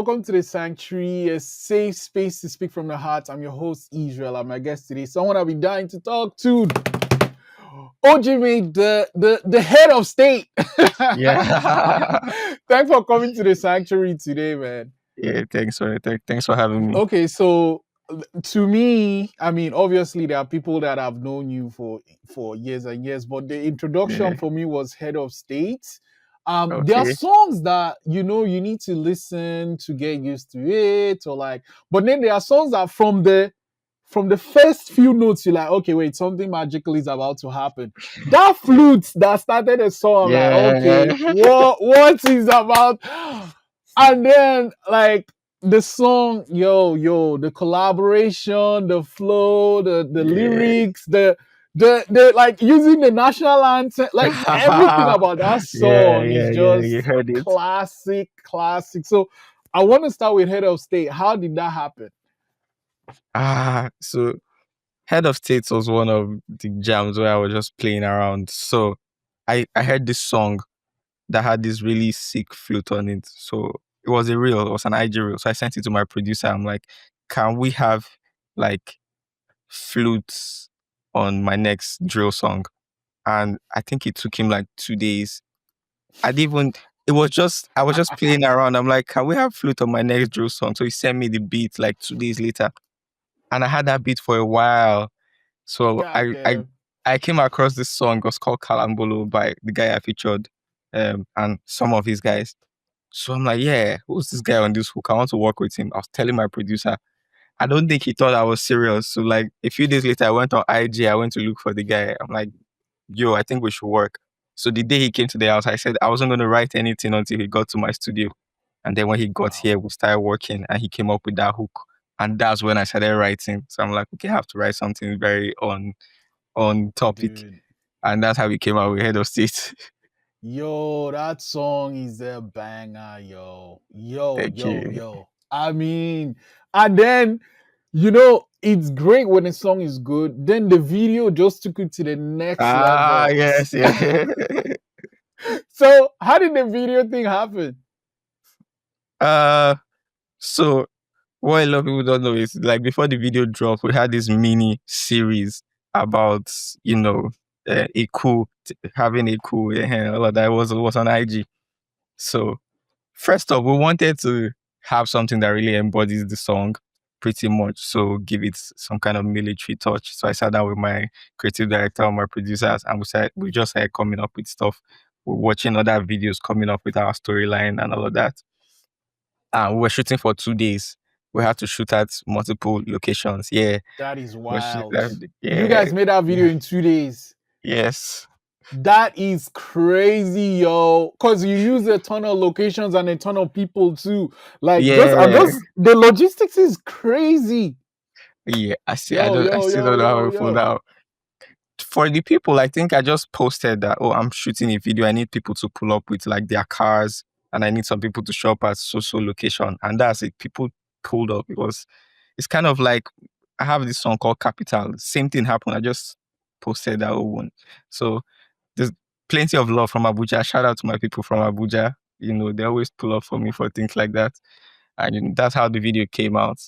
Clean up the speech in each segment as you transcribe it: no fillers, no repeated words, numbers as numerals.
welcome to the Sanctuary, a safe space to speak from the heart. I'm your host, Israel. I'm my guest today. Someone I'll be dying to talk to. OG Mage, the head of state. Yeah. Thanks for coming to the Sanctuary today, man. Yeah, thanks for having me. Okay, so to me, I mean, obviously there are people that have known you for years and years, but the introduction Yeah. for me was head of state. There are Okay. songs that you need to listen to get used to it, or like, but then there are songs that from the first few notes you're like, okay, wait, something magical is about to happen. That flute that started the song, I'm like, Yeah. okay, what is about? And then like the song, the collaboration, the flow, the Yeah. lyrics, the like using the national anthem, like everything about that song is Yeah. You just heard it. classic. So I want to start with Head of State. How did that happen? So Head of States was one of the jams where I was just playing around. So I heard this song that had this really sick flute on it. So it was a reel, it was an IG reel. So I sent it to my producer. I'm like, can we have like flutes on my next drill song? And I think it took him like 2 days. I didn't even. I was just playing around. I'm like, can we have flute on my next drill song? So he sent me the beat like 2 days later, and I had that beat for a while. So God damn. I came across this song. It was called Kalambolo by the guy I featured, and some of his guys. So I'm like, yeah, who's this guy on this hook? I want to work with him. I was telling my producer. I don't think he thought I was serious. So like a few days later, I went on IG. I went to look for the guy. I'm like, yo, I think we should work. So the day he came to the house, I said I wasn't going to write anything until he got to my studio. And then when he got Wow. here, we started working and he came up with that hook. And that's when I started writing. So I'm like, okay, I have to write something very on topic. Dude. And that's how we came out with Head of State. Yo, that song is a banger, yo. Thank you. I mean, and then, it's great when a song is good. Then the video just took it to the next Ah, level. yes, yeah. So, how did the video thing happen? So what a lot of people don't know is like before the video dropped, we had this mini series about, a cool, having a cool, all of that was on IG. So first off, we wanted to have something that really embodies the song pretty much. So give it some kind of military touch. So I sat down with my creative director and my producers and we just started coming up with stuff. We're watching other videos, coming up with our storyline and all of that. And we were shooting for 2 days. We had to shoot at multiple locations. Yeah. That is We're shooting wild. You yeah. guys made that video in 2 days. Yes. That is crazy, yo. Because you use a ton of locations and a ton of people too. Like, Yeah. the logistics is crazy. Yeah. I see. Yo, I yo, still yo, don't know how yo, we pulled yo. out. For the people, I think I just posted that, oh, I'm shooting a video. I need people to pull up with like their cars and I need some people to show up at so location. And that's it. People pulled up because it's kind of like I have this song called Capital. Same thing happened. I just posted that one. So there's plenty of love from Abuja. Shout out to my people from Abuja. They always pull up for me for things like that. And that's how the video came out.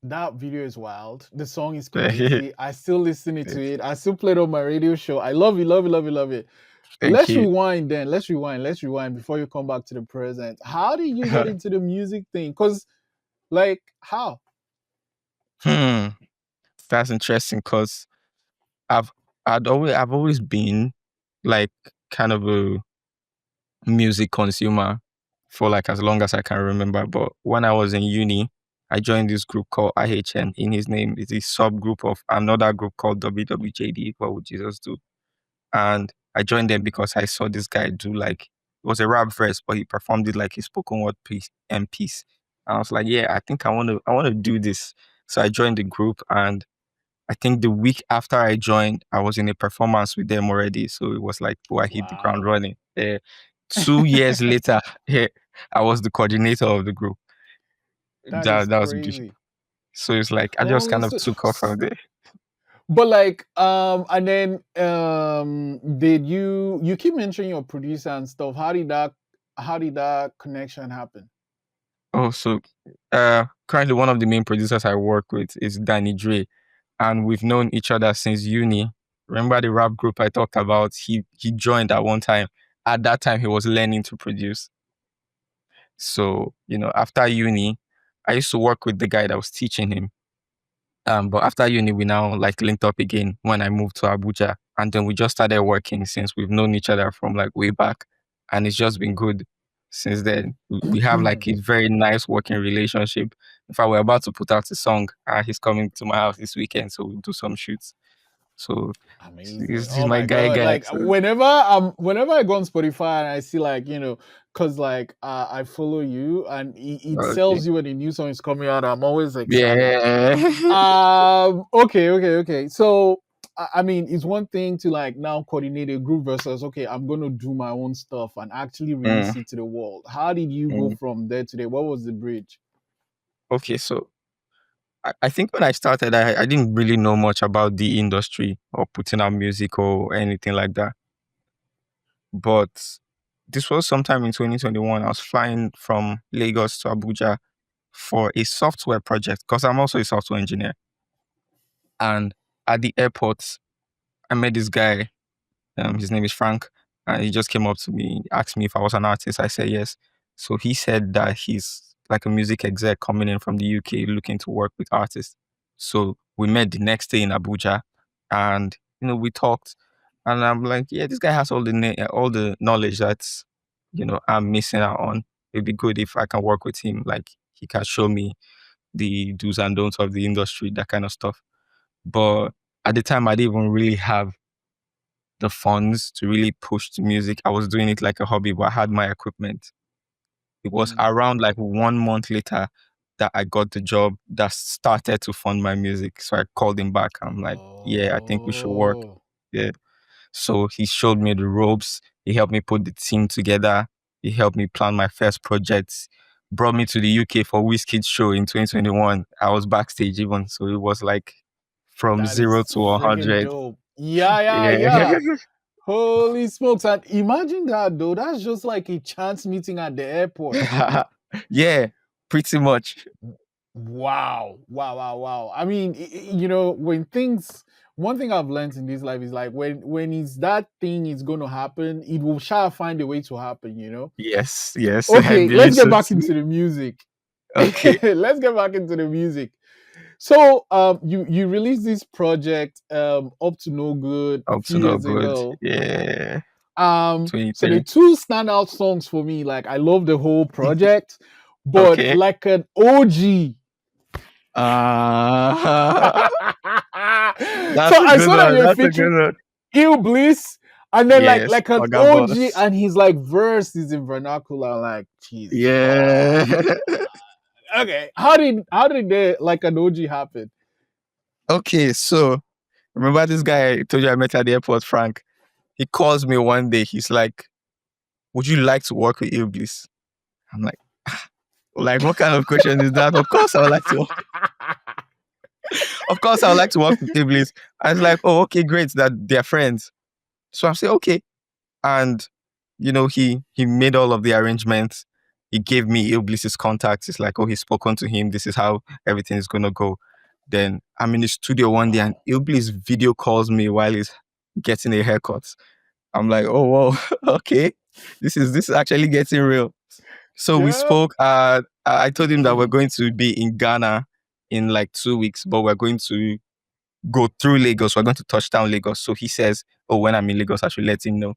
That video is wild. The song is crazy. I still listen to it. I still play it on my radio show. I love it. Thank Let's you. rewind then. Let's rewind before you come back to the present. How did you get into the music thing? Because, like, how? That's interesting because I've I've always been like kind of a music consumer for like as long as I can remember. But when I was in uni, I joined this group called IHN. In his name is a subgroup of another group called WWJD. What would Jesus do? And I joined them because I saw this guy do like it was a rap verse, but he performed it like a spoken word piece. And I was like, yeah, I think I want to do this. So I joined the group, and I think the week after I joined, I was in a performance with them already. So it was like, oh, I hit the ground Wow. running. 2 years later, I was the coordinator of the group. That is That was beautiful. crazy. So it's like I just kind of took off from there. But like, and then did you keep mentioning your producer and stuff? How did that connection happen? Oh, so currently one of the main producers I work with is Danny Dre, and we've known each other since uni. Remember the rap group I talked about? He joined at one time. At that time, he was learning to produce. So, after uni, I used to work with the guy that was teaching him. But after uni, we now like linked up again when I moved to Abuja. And then we just started working since we've known each other from like way back. And it's just been good since then. We have like a very nice working relationship. In fact, we're about to put out a song. He's coming to my house this weekend, so we'll do some shoots. So Amazing. this is Oh my my guy god. guy. Like So whenever I go on Spotify and I see like, cause like I follow you and it okay. tells you when a new song is coming out, I'm always excited. Yeah. Okay. So I mean it's one thing to like now coordinate a group versus okay, I'm gonna do my own stuff and actually Mm, release it to the world. How did you go mm. from there to there? What was the bridge? Okay, so I think when I started, I didn't really know much about the industry or putting out music or anything like that. But this was sometime in 2021. I was flying from Lagos to Abuja for a software project because I'm also a software engineer. And at the airport, I met this guy. His name is Frank. And he just came up to me, asked me if I was an artist. I said yes. So he said that he's like a music exec coming in from the UK looking to work with artists. So we met the next day in Abuja and we talked and I'm like, yeah, this guy has all the knowledge that's I'm missing out on. It'd be good if I can work with him. Like he can show me the do's and don'ts of the industry, that kind of stuff. But at the time I didn't even really have the funds to really push the music. I was doing it like a hobby, but I had my equipment. It was Mm. around like 1 month later that I got the job that started to fund my music. So I called him back. I'm like, yeah, I think we should work. Oh, Yeah. So he showed me the ropes. He helped me put the team together. He helped me plan my first projects. Brought me to the UK for Wizkid's show in 2021. I was backstage even. So it was like from that zero is to freaking 100. dope. Yeah. Yeah. Holy smokes. And imagine that though. That's just like a chance meeting at the airport. Yeah, pretty much. Wow. I mean, when things one thing I've learned in this life is like when it's that thing is gonna happen, it will shall find a way to happen. Yes, I Okay, let's believe get so back too. into the music. Okay, Let's get back into the music. So you released this project up to no good a up few to no years good. ago. Yeah, So the 2020. two standout songs for me, like I love the whole project, but Okay. like an OG. Uh, So that's a I good saw that one. you're That's a featuring good one. Ill Bliss, and then like Yes, like an Oga OG, Boss. and he's like verse is in vernacular, like Jesus Yeah. Christ. Okay, how did the like an OG happen? Okay, so remember this guy I told you I met at the airport, Frank? He calls me one day. He's like, "Would you like to work with Ill Bliss?" I'm like, like, what kind of question is that? Of course, I would like to. Of course, I would like to work with Iblis. I was like, oh, okay, great, that they're friends. So I said, okay. And he made all of the arrangements. He gave me Iblis's contacts. It's like, oh, he's spoken to him. This is how everything is gonna go. Then I'm in the studio one day and Wow. Iblis video calls me while he's getting a haircut. I'm like, oh whoa, okay. This is actually getting real. So we Yep. spoke. I told him that we're going to be in Ghana in like 2 weeks, but we're going to go through Lagos. We're going to touch down Lagos. So he says, "Oh, when I'm in Lagos, I should let him know."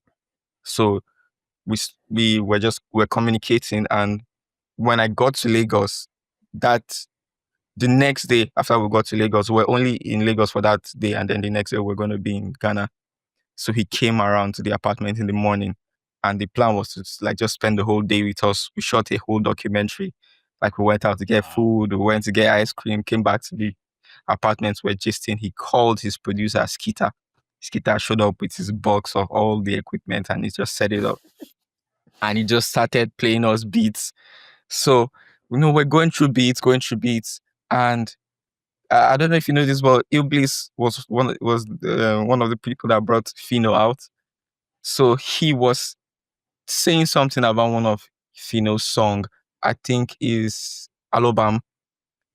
So we're communicating, and when I got to Lagos, that the next day after we got to Lagos, we're only in Lagos for that day, and then the next day we're going to be in Ghana. So he came around to the apartment in the morning, and the plan was to like just spend the whole day with us. We shot a whole documentary. Like we went out to get Wow. food, we went to get ice cream, came back to the apartment where gisting. He called his producer Skita. Skita showed up with his box of all the equipment and he just set it up. And he just started playing us beats. So, we're going through beats, and I don't know if you know this, but Ill Bliss was one of the people that brought Fino out. So he was saying something about one of Fino's song, I think, is Alobam.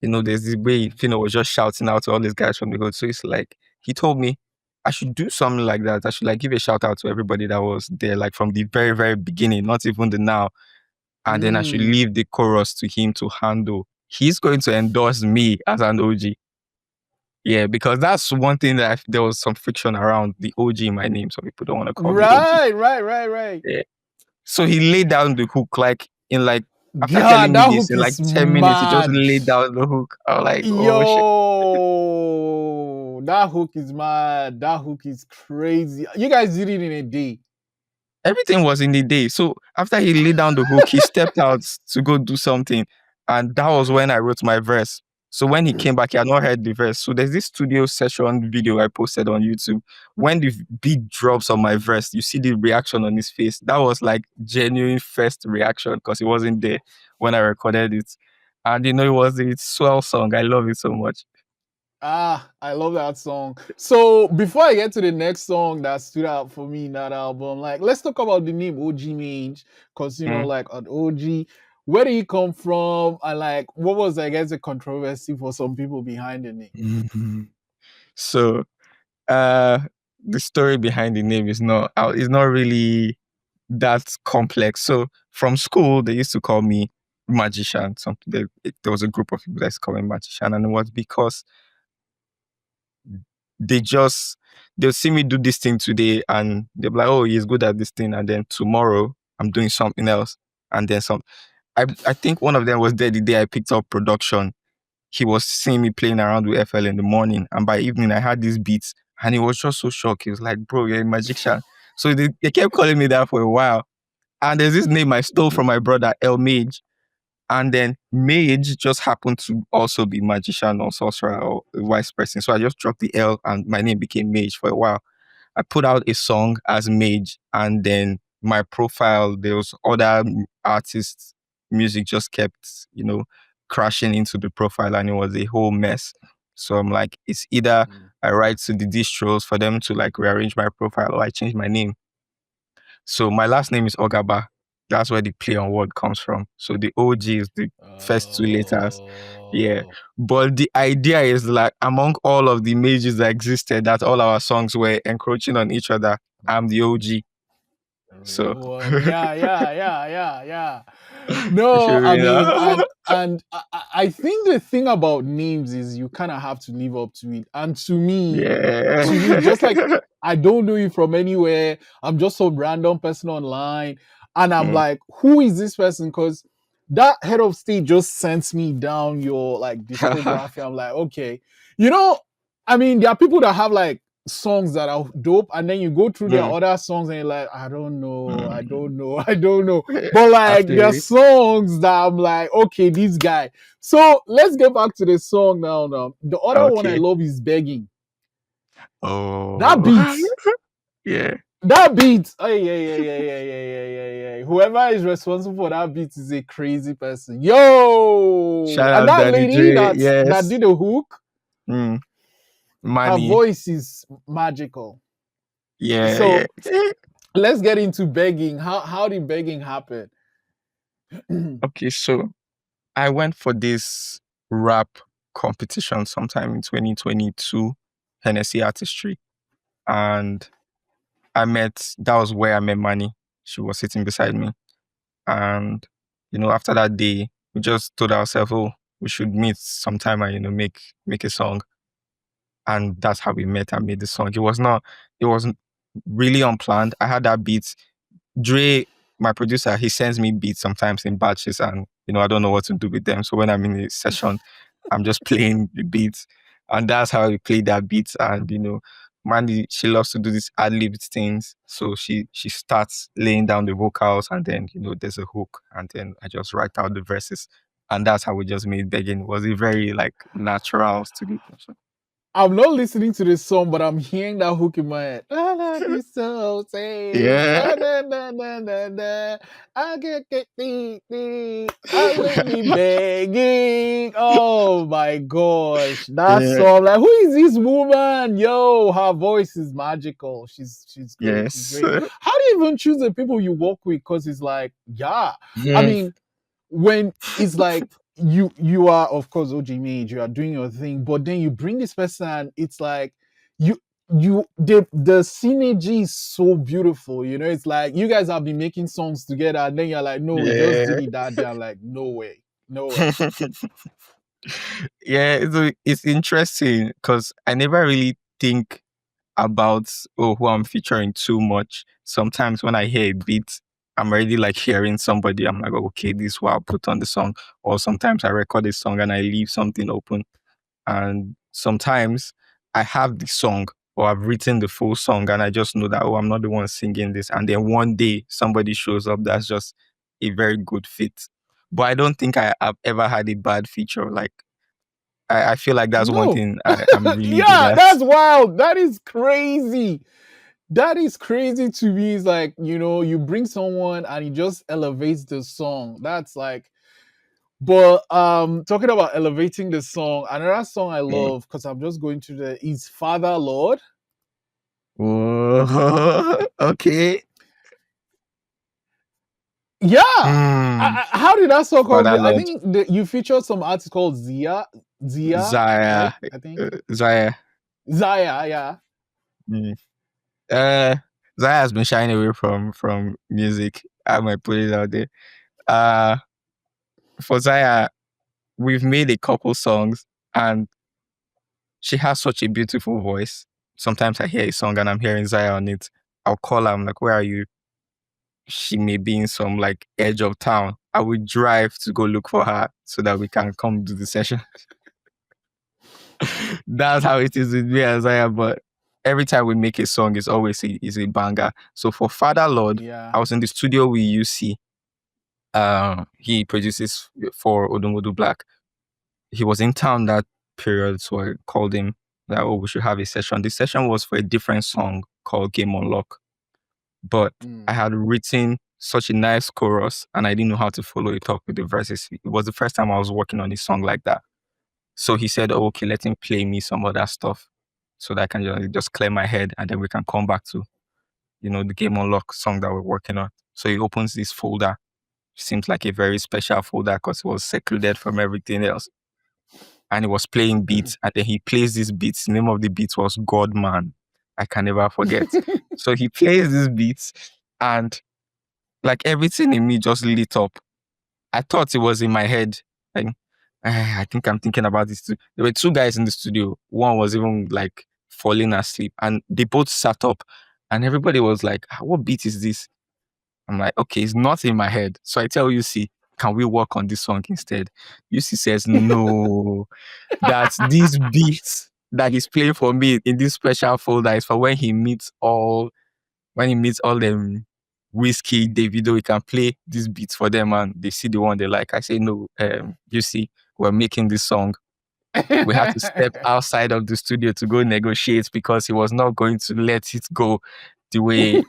There's this way Fino was just shouting out to all these guys from the hood. So it's like he told me I should do something like that. I should like give a shout out to everybody that was there, like from the very, very beginning, not even the now. And then I should Mm. leave the chorus to him to handle. He's going to endorse me as an OG. Yeah, because that's one thing that there was some friction around the OG in my name. So people don't want to call me OG. Right. Yeah. So he laid down the hook like in like after God, telling me that this hook in like is 10 minutes, he just mad. laid down the hook. I was like, oh shit. Yo, that hook is mad. That hook is crazy. You guys did it in a day. Everything was in the day. So after he laid down the hook, he stepped out to go do something. And that was when I wrote my verse. So when he came back, he had not heard the verse. So there's this studio session video I posted on YouTube. When the beat drops on my verse, you see the reaction on his face. That was like genuine first reaction because he wasn't there when I recorded it. And it was a swell song. I love it so much. I love that song. So before I get to the next song that stood out for me in that album, like let's talk about the name OG Mage, because like an OG, where did he come from? And like what was, I guess, a controversy for some people behind the name? So the story behind the name is not really that complex. So from school, they used to call me magician. There was a group of people that used to call me magician, and it was because they'll see me do this thing today, and they'll be like, "Oh, he's good at this thing," and then tomorrow I'm doing something else, and then some. I think one of them was there the day I picked up production. He was seeing me playing around with FL in the morning, and by evening I had these beats, and he was just so shocked. He was like, "Bro, you're a magician." So they kept calling me that for a while. And there's this name I stole from my brother, Ill Mage. And then Mage just happened to also be magician or sorcerer or a wise person. So I just dropped the L and my name became Mage for a while. I put out a song as Mage, and then my profile, there was other artists, music just kept, crashing into the profile, and it was a whole mess. So I'm like, it's either I write to the distros for them to like rearrange my profile, or I change my name. So my last name is Ogaba. That's where the play on word comes from. So the OG is the first two letters. Yeah. But the idea is like among all of the mages that existed, that all our songs were encroaching on each other, I'm the OG. So Yeah. No, I mean, and I think the thing about names is you kind of have to live up to it. And to me, just like I don't know you from anywhere, I'm just some random person online, and I'm like, who is this person? Because that head of state just sends me down your like discography. I'm like, okay, I mean, there are people that have like songs that are dope, and then you go through their other songs and you're like, I don't know. But like there's songs that I'm like, okay, this guy. So let's get back to the song now. The other one I love is Begging. Oh, That beat. yeah. That beat. Oh, yeah. Whoever is responsible for that beat is a crazy person. Yo! Shout And out that Danny lady Dre, that yes. did the hook, Money. her voice is magical. Yeah. So let's get into Begging. How did Begging happen? Okay, so I went for this rap competition sometime in 2022, Hennessy Artistry. And that was where I met Manny. She was sitting beside me. And, after that day, we just told ourselves, oh, we should meet sometime and, make a song. And that's how we met and made the song. It wasn't really unplanned. I had that beat. Dre, my producer, he sends me beats sometimes in batches, and I don't know what to do with them. So when I'm in a session, I'm just playing the beats, and that's how we play that beat. And Mandy, she loves to do these ad-lib things. So she starts laying down the vocals, and then there's a hook, and then I just write out the verses, and that's how we just made Begging. It was a very like natural studio session. I'm not listening to this song, but I'm hearing that hook in my head. I love you so safe. Yeah. I get I will be begging. Oh my gosh. That song. Like, who is this woman? Yo, her voice is magical. She's great. Yes. She's great. How do you even choose the people you work with? Because it's like, I mean, when it's like you are of course OG Mage, you are doing your thing, but then you bring this person and it's like you the synergy is so beautiful, you know. It's like you guys have been making songs together and then you're like, no, we just Yeah. did it that day. I'm like, no way, no way. Yeah, it's interesting because I never really think about who I'm featuring too much. Sometimes when I hear a beat, I'm already like hearing somebody. I'm like, okay, this is what I'll put on the song. Or sometimes I record a song and I leave something open. And sometimes I have the song or I've written the full song and I just know that, oh, I'm not the one singing this. And then one day somebody shows up that's just a very good fit. But I don't think I've ever had a bad feature. Like I feel like that's one No. thing I'm really good Yeah, at. that's wild. That is crazy. That is crazy to me. It's like, you know, you bring someone and it just elevates the song. That's like, but talking about elevating the song, another song I Mm. love because I'm just going to the is Father Lord. Whoa. Okay. Yeah. Hmm. How did that song come? Father I Lord. think you featured some artist called Zia, Zaya. right? I think Zaya. Zaya. Yeah. Mm. Uh, Zaya has been shying away from music. I might put it out there. Uh, for Zaya, we've made a couple songs, and she has such a beautiful voice. Sometimes I hear a song and I'm hearing Zaya on it. I'll call her. I'm like, "Where are you?" She may be in some like edge of town. I would drive to go look for her so that we can come do the session. That's how it is with me and Zaya. But every time we make a song, it's always is a banger. So for Father Lord, Yeah. I was in the studio with UC. He produces for Odumodu Black. He was in town that period, so I called him that, oh, we should have a session. The session was for a different song called Game Unlock. But I Mm. had written such a nice chorus and I didn't know how to follow it up with the verses. It was the first time I was working on a song like that. So he said, oh, okay, let him play me some other stuff so that I can just clear my head and then we can come back to, the Game Unlock song that we're working on. So he opens this folder. Seems like a very special folder because it was secluded from everything else. And he was playing beats and then he plays these beats. The name of the beat was God Man. I can never forget. So he plays these beats and like everything in me just lit up. I thought it was in my head. Like, I think I'm thinking about this too. There were two guys in the studio. One was even like falling asleep and they both sat up and everybody was like, what beat is this? I'm like, okay, it's not in my head. So I tell UC, can we work on this song instead? UC says, no, that these beats that he's playing for me in this special folder is for when he meets all them Whiskey, Davido, he can play these beats for them and they see the one they like. I say, no, you see, we're making this song. We had to step outside of the studio to go negotiate because he was not going to let it go the way,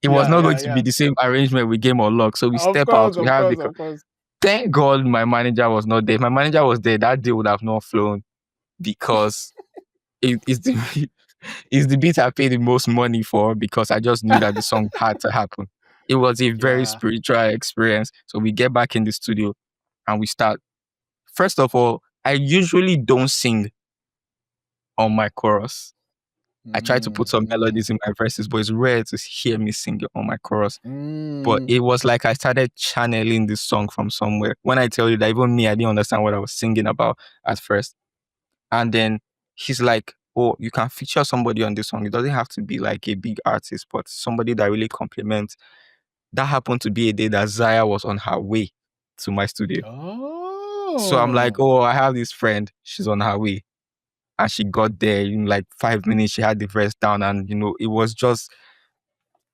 it was Yeah, not going yeah, to be yeah. the same arrangement with Game Unlock. So we Of step out, course, we of have course, of course. thank God my manager was not there. If my manager was there, that day would have not flown because it's the it's the beat I paid the most money for because I just knew that the song had to happen. It was a very Yeah. spiritual experience. So we get back in the studio and we start. First of all, I usually don't sing on my chorus. I try to put Mm, some mm, melodies in my verses, but it's rare to hear me sing on my chorus. But mm. it was like I started channeling this song from somewhere. When I tell you that even me, I didn't understand what I was singing about at first. And then he's like, oh, you can feature somebody on this song. It doesn't have to be like a big artist, but somebody that really complements. That happened to be a day that Zaya was on her way to my studio. So I'm like, Oh, oh, I have this friend. She's on her way. And she got there in like 5 minutes. She had the verse down. And, it was just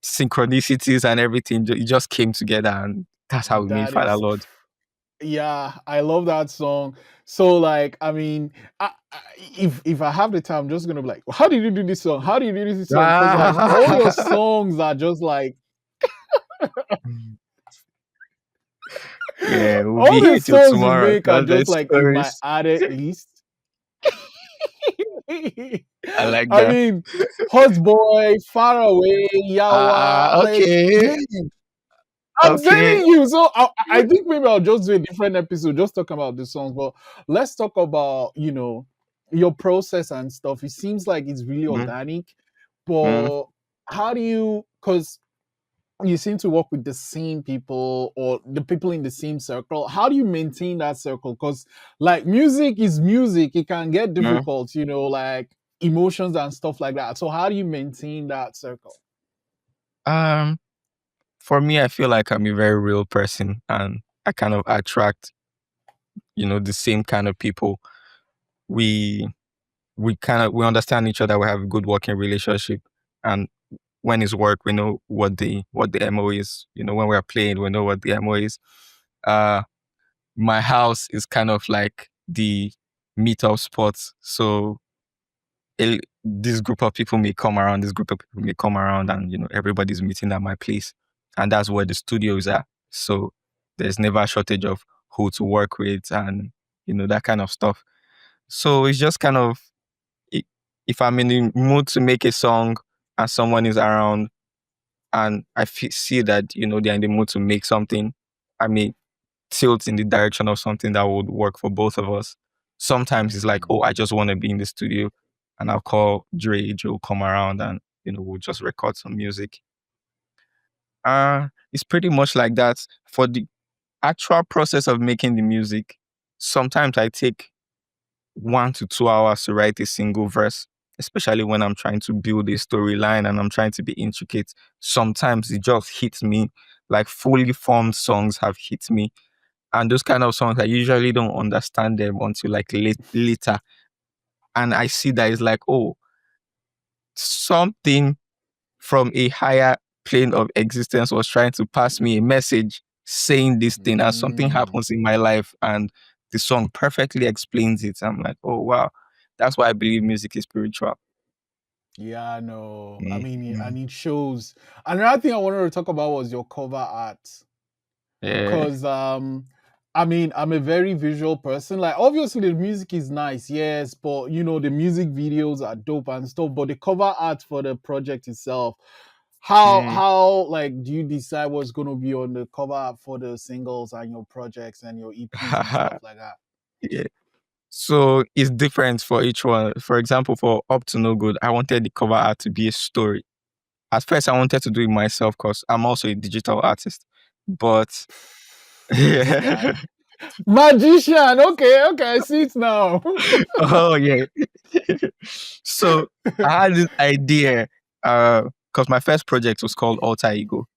synchronicities and everything. It just came together. And that's how we made that Father is, Lord. yeah, I love that song. So, like, I mean, if I have the time, I'm just gonna be like, how did you do this song? How did you do this song? Because like all your songs are just like Yeah, we'll all be the here till songs you tomorrow make are because just there's like in my stories. added list. I like I that. mean, Hot Boy, Far Away, Yawa, like Okay. man. I'm Okay. telling you. So I think maybe I'll just do a different episode, just talk about the songs. But let's talk about your process and stuff. It seems like it's really Mm, organic, mm, but how do you? Because you seem to work with the same people or the people in the same circle. How do you maintain that circle? Because like music is music, it can get mm. difficult. Like emotions and stuff like that. So how do you maintain that circle? Um, for me, I feel like I'm a very real person, and I kind of attract, the same kind of people. We we understand each other. We have a good working relationship, and when it's work, we know what the MO is. When we're playing, we know what the MO is. Uh, my house is kind of like the meetup spot. So this group of people may come around, this group of people may come around, and everybody's meeting at my place, and that's where the studios are. So there's never a shortage of who to work with, and that kind of stuff. So it's just kind of, i- if I'm in the mood to make a song and someone is around, and see that they're in the mood to make something, I may tilt in the direction of something that would work for both of us. Sometimes it's like, oh, I just want to be in the studio, and I'll call Joe, come around, and we'll just record some music. It's pretty much like that. For the actual process of making the music, sometimes I take 1 to 2 hours to write a single verse, especially when I'm trying to build a storyline and I'm trying to be intricate. Sometimes it just hits me, like fully formed songs have hit me. And those kind of songs, I usually don't understand them until like later. And I see that it's like, oh, something from a higher plane of existence was trying to pass me a message saying this thing, and something Mm. happens in my life, and the song perfectly explains it. I'm like, oh, wow. That's why I believe music is spiritual. Yeah, I know. I mean, and Mhm. it shows. Another thing I wanted to talk about was your cover art. Yeah. Cause I mean, I'm a very visual person. Like obviously the music is nice, yes, but the music videos are dope and stuff. But the cover art for the project itself, how Mm. how like do you decide what's gonna be on the cover art for the singles and your projects and your EPs and stuff like that? Yeah. So it's different for each one. For example, for Up to No Good, I wanted the cover art to be a story. At first, I wanted to do it myself because I'm also a digital artist. But This guy. Magician. Okay, okay, I see it now. oh yeah. So I had this idea because my first project was called Alter Ego,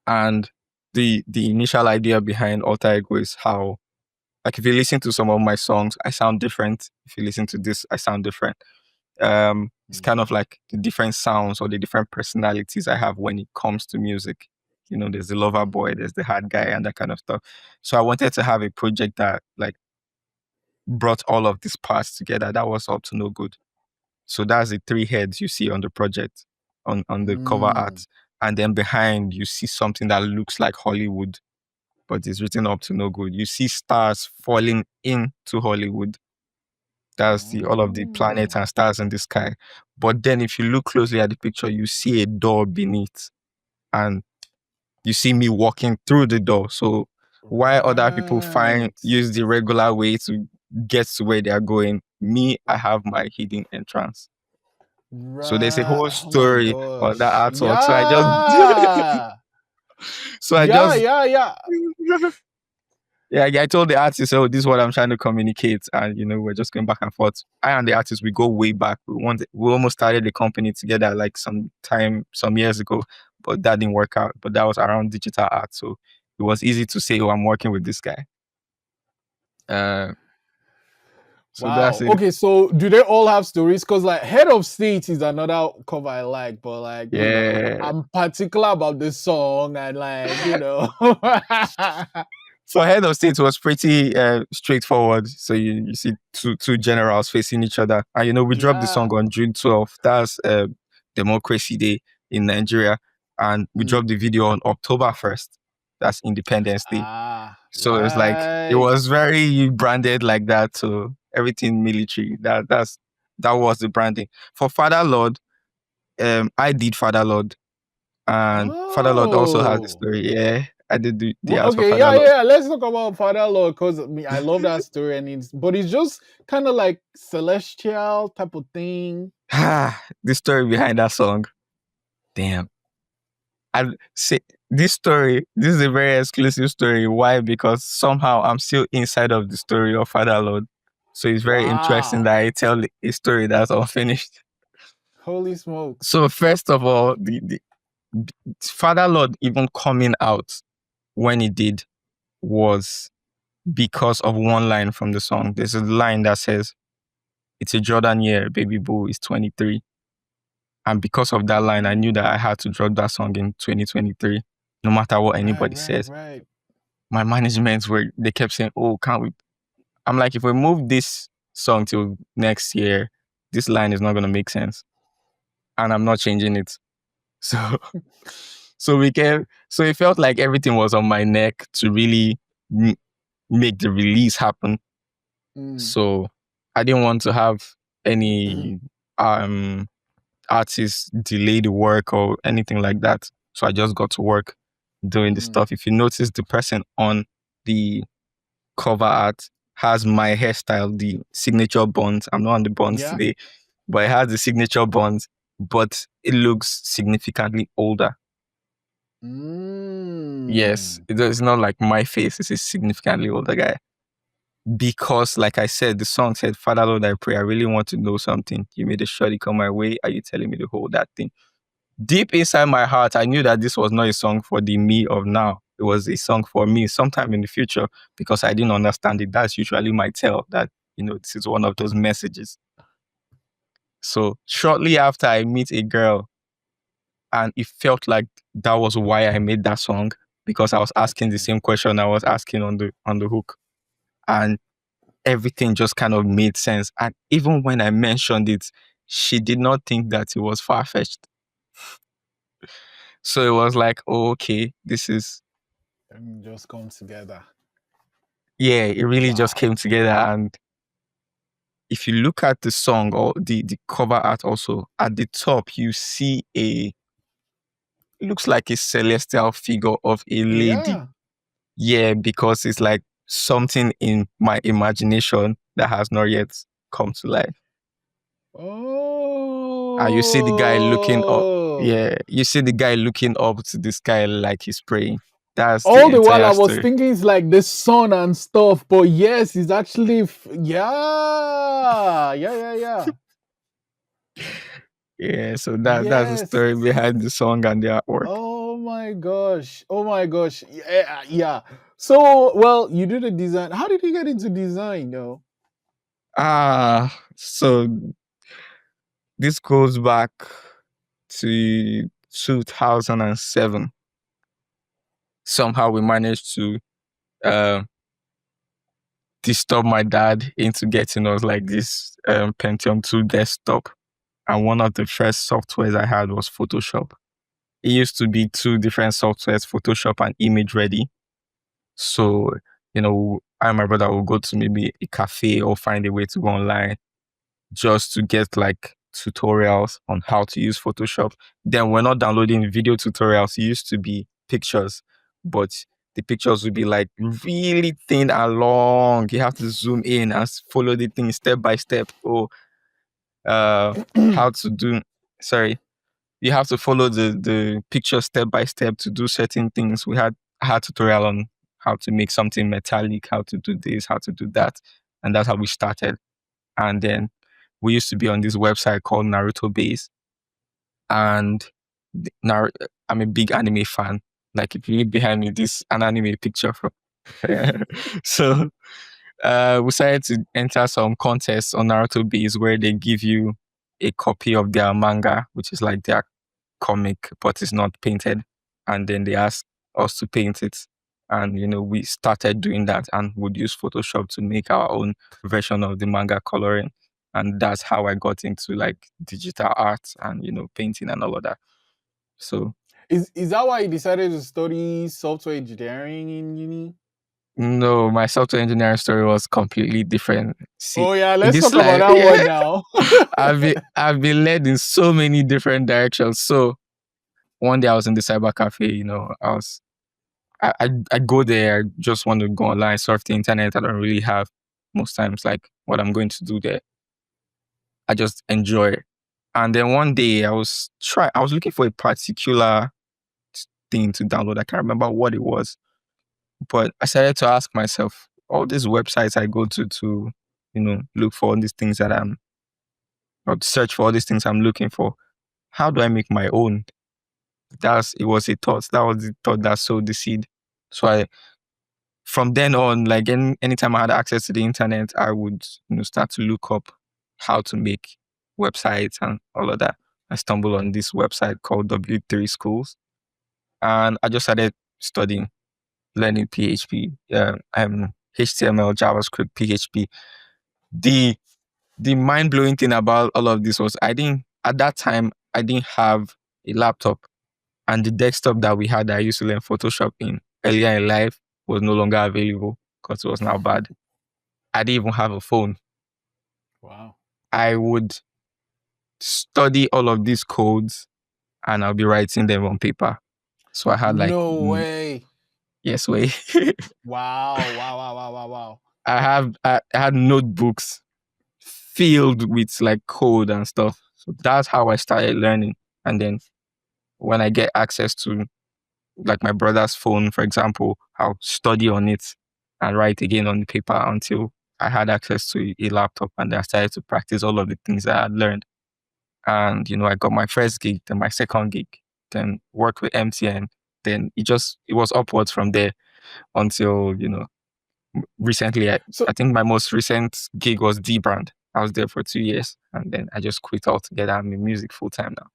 and the initial idea behind Alter Ego is how, like, if you listen to some of my songs, I sound different. If you listen to this, I sound different. It's kind of like the different sounds or the different personalities I have when it comes to music. There's the lover boy, there's the hard guy, and that kind of stuff. So I wanted to have a project that like brought all of these parts together. That was Up to No Good. So that's the three heads you see on the project, on the cover Mm. art. And then behind you see something that looks like Hollywood, but it's written Up to No Good. You see stars falling into Hollywood. That's the all of the planets Mm. and stars in the sky. But then if you look closely at the picture, you see a door beneath, and you see me walking through the door. So while other people Right. use the regular way to get to where they are going, me, I have my hidden entrance. So there's a Right. whole Oh my story on that gosh. artwork. Yeah. So I Yeah, just yeah, yeah. yeah, I told the artist, oh, this is what I'm trying to communicate. And we're just going back and forth. I and the artist, we go way back. We almost started the company together like some years ago, but that didn't work out. But that was around digital art. So it was easy to say, oh, I'm working with this guy. Uh so that's Wow. it. Okay, so do they all have stories? Because like Head of State is another cover I like, but like, Yeah. I'm particular about this song and like. So Head of State was pretty straightforward. So you see two generals facing each other. And we dropped the Yeah. song on June 12th. That's Democracy Day in Nigeria. And we dropped Mm. the video on October 1st. That's Independence Day. Ah, So it's like it right. was very branded like that. So everything military. That was the branding. For Father Lord, I did Father Lord. And Father Lord also has a Oh. story. Yeah, I did the house for Okay, Father yeah, Lord. yeah. Let's talk about Father Lord because I love that story, and it's just kind of like celestial type of thing. The story behind that song. Damn. I see this story. This is a very exclusive story. Why? Because somehow I'm still inside of the story of Father Lord. So it's very interesting Wow. that I tell a story that's unfinished. Holy smokes. So first of all, the Father Lord even coming out when he did was because of one line from the song. There's a line that says, "It's a Jordan year, baby boo is 23." And because of that line, I knew that I had to drop that song in 2023, no matter what Right, anybody right, says. right. My management they kept saying, "Oh, can't we?" I'm like, if we move this song till next year, this line is not gonna make sense, and I'm not changing it. So, so it felt like everything was on my neck to really m- make the release happen. Mm. So I didn't want to have any artists delay the work or anything like that. So I just got to work doing the Mm. stuff. If you notice, the person on the cover art has my hairstyle, the signature buns. I'm not on the buns Yeah. today, but it has the signature buns, but it looks significantly older. Yes, Mm. it's not like my face. It's a significantly older guy. Because, like I said, the song said, "Father Lord, I pray. I really want to know something. You made a shorty come my way. Are you telling me to hold that thing?" Deep inside my heart, I knew that this was not a song for the me of now. It was a song for me sometime in the future because I didn't understand it. That's usually my tell that, this is one of those messages. So shortly after I meet a girl, and it felt like that was why I made that song because I was asking the Okay. same question I was asking on the hook. And everything just kind of made sense. And even when I mentioned it, she did not think that it was far fetched. So it was like, oh, okay, this is, Just come together. yeah, it really just Wow. came together. And if you look at the song or the cover art also, at the top, you see it looks like a celestial figure of a lady. Yeah. Yeah, because it's like something in my imagination that has not yet come to life. And you see the guy looking up. Oh. Yeah, you see the guy looking up to the sky like he's praying. That's the All the while entire I was story. thinking it's like the sun and stuff, but yes, it's actually yeah, yeah, yeah, yeah. Yeah, so that's the Yes. story behind the song and the artwork. Oh my gosh. Oh my gosh. Yeah, yeah. So, well, you do the design. How did you get into design, though? So this goes back to 2007. Somehow we managed to uh, disturb my dad into getting us like this Pentium 2 desktop. And one of the first softwares I had was Photoshop. It used to be two different softwares, Photoshop and Image Ready. So, I and my brother will go to maybe a cafe or find a way to go online just to get like tutorials on how to use Photoshop. Then we're not downloading video tutorials. It used to be pictures, but the pictures would be like really thin and long. You have to zoom in and follow the thing step by step. Or how to do, sorry, you have to follow the picture step by step to do certain things. I had tutorial on how to make something metallic, how to do this, how to do that. And that's how we started. And then we used to be on this website called Naruto Base. And I'm a big anime fan. Like if you look behind me, this an anime picture from. So we decided to enter some contests on Naruto Base where they give you a copy of their manga, which is like their comic, but it's not painted. And then they asked us to paint it. And, we started doing that and would use Photoshop to make our own version of the manga coloring. And that's how I got into like digital art and, painting and all of that. So, Is that why you decided to study software engineering in uni? no, my software engineering story was completely different. See, Oh yeah, in let's this talk about life, that yeah, one now. I've been led in so many different directions. So one day I was in the cyber cafe, I go there, I just want to go online, surf the internet. I don't really have most times like what I'm going to do there. I just enjoy it. And then one day I was looking for a particular thing to download. I can't remember what it was. But I started to ask myself, all these websites I go to, look for all these things or search for all these things I'm looking for. How do I make my own? It was a thought. That was the thought that sowed the seed. So from then on, like anytime I had access to the internet, I would, start to look up how to make websites and all of that. I stumbled on this website called W3 Schools, and I just started studying, learning PHP, HTML, JavaScript, PHP. The mind blowing thing about all of this was at that time I didn't have a laptop, and the desktop that we had that I used to learn Photoshop in earlier in life was no longer available because it was now bad. I didn't even have a phone. Wow. I would study all of these codes and I'll be writing them on paper. So I had like, No way. yes, way. Wow. Wow. I had notebooks filled with like code and stuff. So that's how I started learning. And then when I get access to like my brother's phone, for example, I'll study on it and write again on the paper until I had access to a laptop, and then I started to practice all of the things that I had learned. And, I got my first gig, then my second gig, then worked with MTN. Then it was upwards from there until, recently, I think my most recent gig was D-Brand. I was there for 2 years and then I just quit altogether. I'm in music full time now.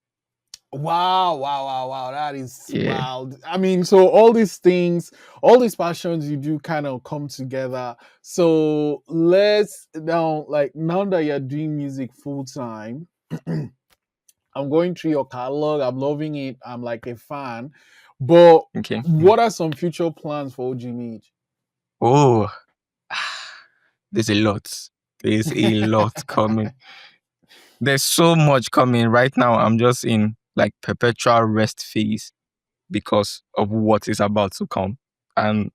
Wow. That is wild. I mean, so all these things, all these passions you do kind of come together. So let's now that you're doing music full time, I'm going through your catalog. I'm loving it. I'm like a fan. But Okay. what are some future plans for OG Mage? Oh, there's a lot. There's a lot coming. There's so much coming. Right now, I'm just in like perpetual rest phase because of what is about to come. And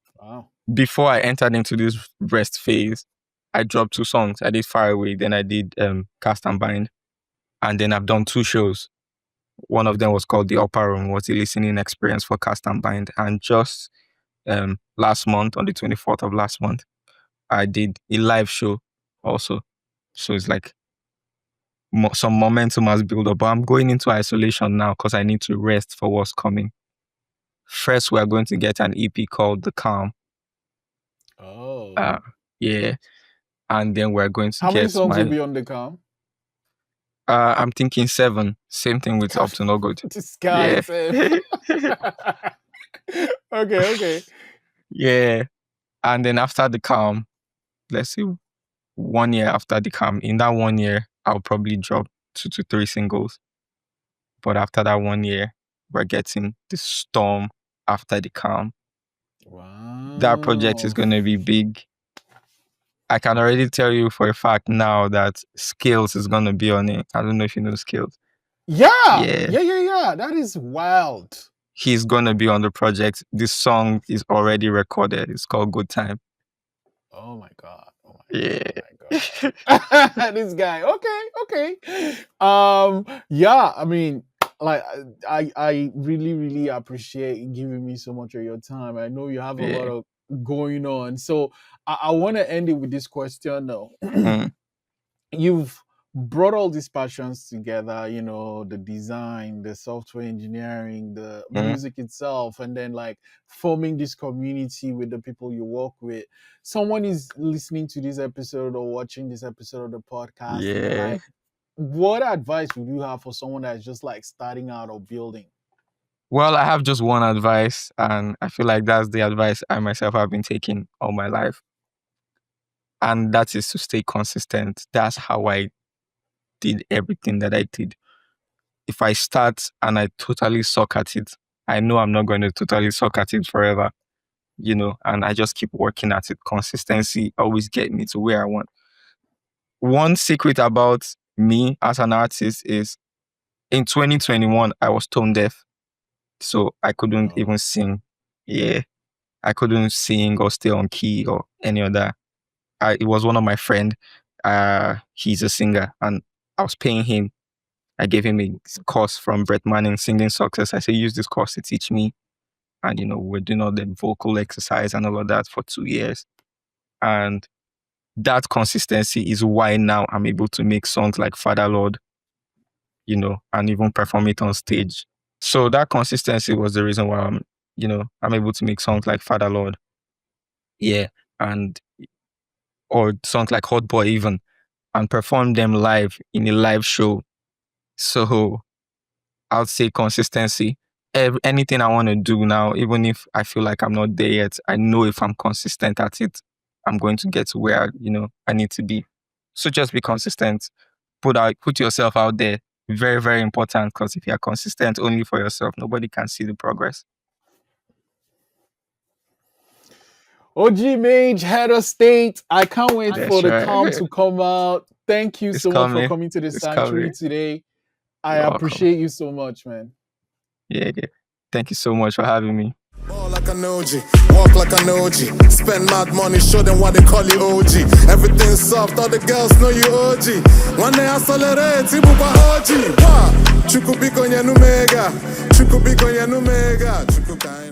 before I entered into this rest phase, I dropped 2 songs. I did Far Away, then I did Cast and Bind. And then I've done 2 shows. One of them was called The Upper Room, was a listening experience for Cast and Bind. And just last month, on the 24th of last month, I did a live show also. So it's like some momentum has built up. But I'm going into isolation now because I need to rest for what's coming. First, we're going to get an EP called The Calm. Oh. Yeah. And then we're going to How many songs will be on The Calm? I'm thinking 7. Same thing with Up to No Good. This guy. Okay. Yeah. And then after The Calm, let's see, 1 year after The Calm, in that 1 year, I'll probably drop 2 to 3 singles. But after that 1 year, we're getting The Storm after The Calm. Wow. That project is going to be big. I can already tell you for a fact now that Skills is going to be on it. I don't know if you know Skills. Yeah. That is wild. He's going to be on the project. This song is already recorded. It's called Good Time. Oh my God. Yeah. Oh my God. This guy. Okay. Yeah, I mean, like I really, really appreciate you giving me so much of your time. I know you have a lot of going on. So I want to end it with this question though. You've brought all these passions together, the design, the software engineering, the music itself, and then like forming this community with the people you work with. Someone is listening to this episode or watching this episode of the podcast. Yeah. Like, what advice would you have for someone that's just like starting out or building? Well, I have just one advice, and I feel like that's the advice I myself have been taking all my life. And that is to stay consistent. That's how I did everything that I did. If I start and I totally suck at it, I know I'm not going to totally suck at it forever, and I just keep working at it. Consistency always get me to where I want. One secret about me as an artist is in 2021, I was tone deaf. So I couldn't even sing. Yeah. I couldn't sing or stay on key or any other. It was one of my friend. He's a singer, and I was paying him. I gave him a course from Brett Manning, Singing Success. I said, use this course to teach me. And, we're doing all the vocal exercise and all of that for 2 years. And that consistency is why now I'm able to make songs like Father Lord, and even perform it on stage. So that consistency was the reason why I'm able to make songs like Father Lord. Yeah. Or songs like Hot Boy even, and perform them live in a live show. So I would say consistency. Anything I want to do now, even if I feel like I'm not there yet, I know if I'm consistent at it, I'm going to get to where I need to be. So just be consistent. Put yourself out there. Very, very important, because if you're consistent only for yourself, nobody can see the progress. OG Mage, head of state. I can't wait That's for the right. calm to come out. Thank you It's so much for coming. coming to the It's sanctuary coming. today. I You're welcome. appreciate you so much, man. Yeah. Thank you so much for having me. Ball like an OG, walk like an OG, spend mad money, show them what they call you OG. Everything's soft, all the girls know you OG. One day I accelerate, Ibuba OG. Chuku biko nyanu mega, chuku biko nyanu mega, chuku kain.